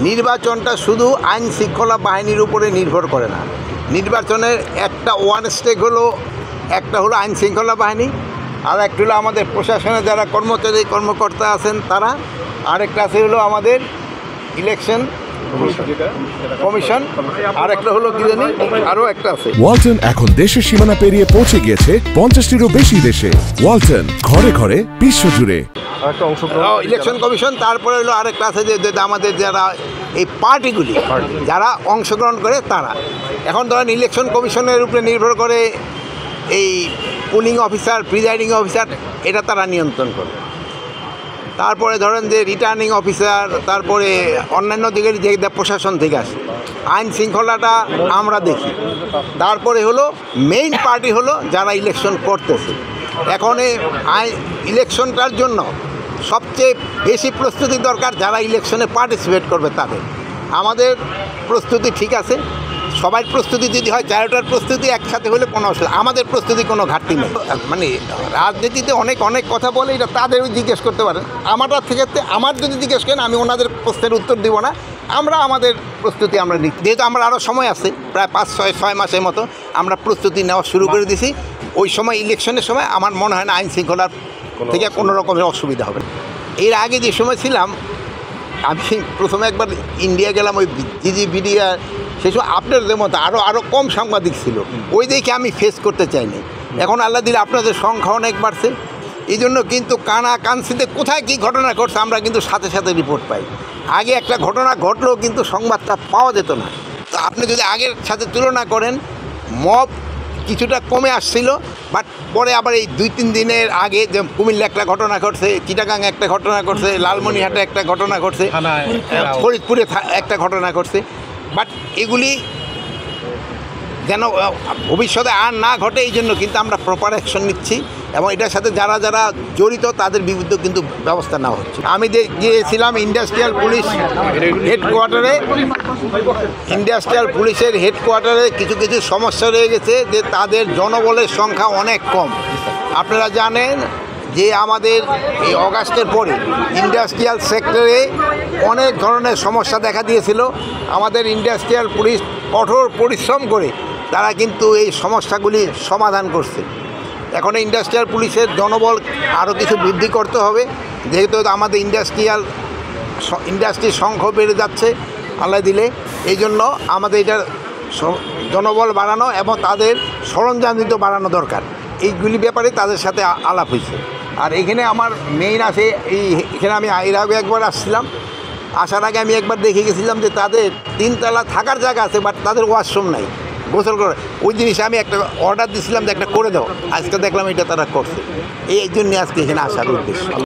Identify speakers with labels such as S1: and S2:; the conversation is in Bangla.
S1: নির্বাচনটা শুধু আইন শৃঙ্খলা বাহিনীর উপরে নির্ভর করে না। নির্বাচনের একটা ওয়ান স্টেক হলো, একটা হলো আইন শৃঙ্খলা বাহিনী, আর একটা হলো আমাদের প্রশাসনে যারা কর্মচারী কর্মকর্তা আছেন তারা, আরেকটা আছে হলো আমাদের ইলেকশন কমিশন, আর একটা হলো কি জানি আরও একটা আছে।
S2: ওয়ালটন এখন দেশের সীমানা পেরিয়ে পৌঁছে গিয়েছে 50টিরও বেশি দেশে। ওয়ালটন, ঘরে ঘরে বিশ্বজুড়ে।
S1: ইলেকশন কমিশন, তারপরে হলো আরেকটা আছে যে আমাদের যারা এই পার্টিগুলি যারা অংশগ্রহণ করে তারা। এখন ধরেন ইলেকশন কমিশনের উপরে নির্ভর করে এই পুলিং অফিসার, প্রিজাইডিং অফিসার, এটা তারা নিয়ন্ত্রণ করে। তারপরে ধরেন যে রিটার্নিং অফিসার, তারপরে অন্যান্য দিকের যে প্রশাসন থেকে আসে, আইন শৃঙ্খলাটা আমরা দেখি। তারপরে হলো মেইন পার্টি হলো যারা ইলেকশন করতেছে। এখন এই ইলেকশনটার জন্য সবচেয়ে বেশি প্রস্তুতি দরকার যারা ইলেকশনে পার্টিসিপেট করবে তাদের। আমাদের প্রস্তুতি ঠিক আছে, সবাই প্রস্তুতি যদি হয়, চারোটার প্রস্তুতি একসাথে হলে কোনো অসুবিধা, আমাদের প্রস্তুতি কোনো ঘাটতি নেই। মানে রাজনীতিতে অনেক কথা বলে, এটা তাদের জিজ্ঞেস করতে পারেন। আমারটা থেকে আমার যদি জিজ্ঞেস করেন আমি ওনাদের প্রশ্নের উত্তর দিব না। আমরা আমাদের প্রস্তুতি আমরা নিই, যেহেতু আমরা আরও সময় আছে, প্রায় 5-6 মাসের মতো আমরা প্রস্তুতি নেওয়া শুরু করে দিছি। ওই সময় ইলেকশনের সময় আমার মনে হয় না আইন শৃঙ্খলার থেকে কোনো রকমের অসুবিধা হবে। এর আগে যে সময় ছিলাম, আমি প্রথমে একবার ইন্ডিয়া গেলাম, ওই জিজিবিডিয়া, সেই সময় আপনাদের মতো আরও কম সাংবাদিক ছিল, ওই দেখে আমি ফেস করতে চাইনি। এখন আল্লাহ দিলে আপনাদের সংখ্যা অনেক বাড়ছে, এই জন্য কিন্তু কানাকানসিতে কোথায় কী ঘটনা ঘটছে আমরা কিন্তু সাথে সাথে রিপোর্ট পাই। আগে একটা ঘটনা ঘটলেও কিন্তু সংবাদটা পাওয়া যেত না। তো আপনি যদি আগের সাথে তুলনা করেন, মব কিছুটা কমে আসছিল, বাট পরে আবার এই 2-3 দিনের আগে যে কুমিল্লা একটা ঘটনা ঘটছে, চিটাগাং একটা ঘটনা ঘটছে, লালমনিরহাটে একটা ঘটনা ঘটছে, ফরিদপুরে একটা ঘটনা ঘটছে। বাট এগুলি যেন ভবিষ্যতে আর না ঘটে, এই জন্য কিন্তু আমরা প্রপার অ্যাকশন নিচ্ছি, এবং এটার সাথে যারা যারা জড়িত তাদের বিরুদ্ধে কিন্তু ব্যবস্থা নেওয়া হচ্ছে। আমি গিয়েছিলাম ইন্ডাস্ট্রিয়াল পুলিশ হেডকোয়ার্টারে, ইন্ডাস্ট্রিয়াল পুলিশের হেডকোয়ার্টারে কিছু কিছু সমস্যা রয়ে গেছে, যে তাদের জনবলের সংখ্যা অনেক কম। আপনারা জানেন যে আমাদের এই অগাস্টের পরে ইন্ডাস্ট্রিয়াল সেক্টরে অনেক ধরনের সমস্যা দেখা দিয়েছিল। আমাদের ইন্ডাস্ট্রিয়াল পুলিশ কঠোর পরিশ্রম করে তারা কিন্তু এই সমস্যাগুলি সমাধান করছে। এখন ইন্ডাস্ট্রিয়াল পুলিশের জনবল আরও কিছু বৃদ্ধি করতে হবে, যেহেতু আমাদের ইন্ডাস্ট্রির সংখ্যা বেড়ে যাচ্ছে আল্লাহ দিলে। এই জন্য আমাদের এটার জনবল বাড়ানো এবং তাদের সরঞ্জাম বাড়ানো দরকার। এইগুলি ব্যাপারে তাদের সাথে আলাপ হয়েছে। আর এখানে আমার মেইন আছে, এখানে আমি এর আগে একবার আসছিলাম, আসার আগে আমি একবার দেখে গেছিলাম যে তাদের 3 তলা থাকার জায়গা আছে, বাট তাদের ওয়াশরুম নাই, গোসল করে। ওই জিনিসে আমি একটা অর্ডার দিয়েছিলাম যে একটা করে দাও, আজকে দেখলাম এটা তারা করছে। এই জন্যে আজকে এখানে আসার উদ্দেশ্য।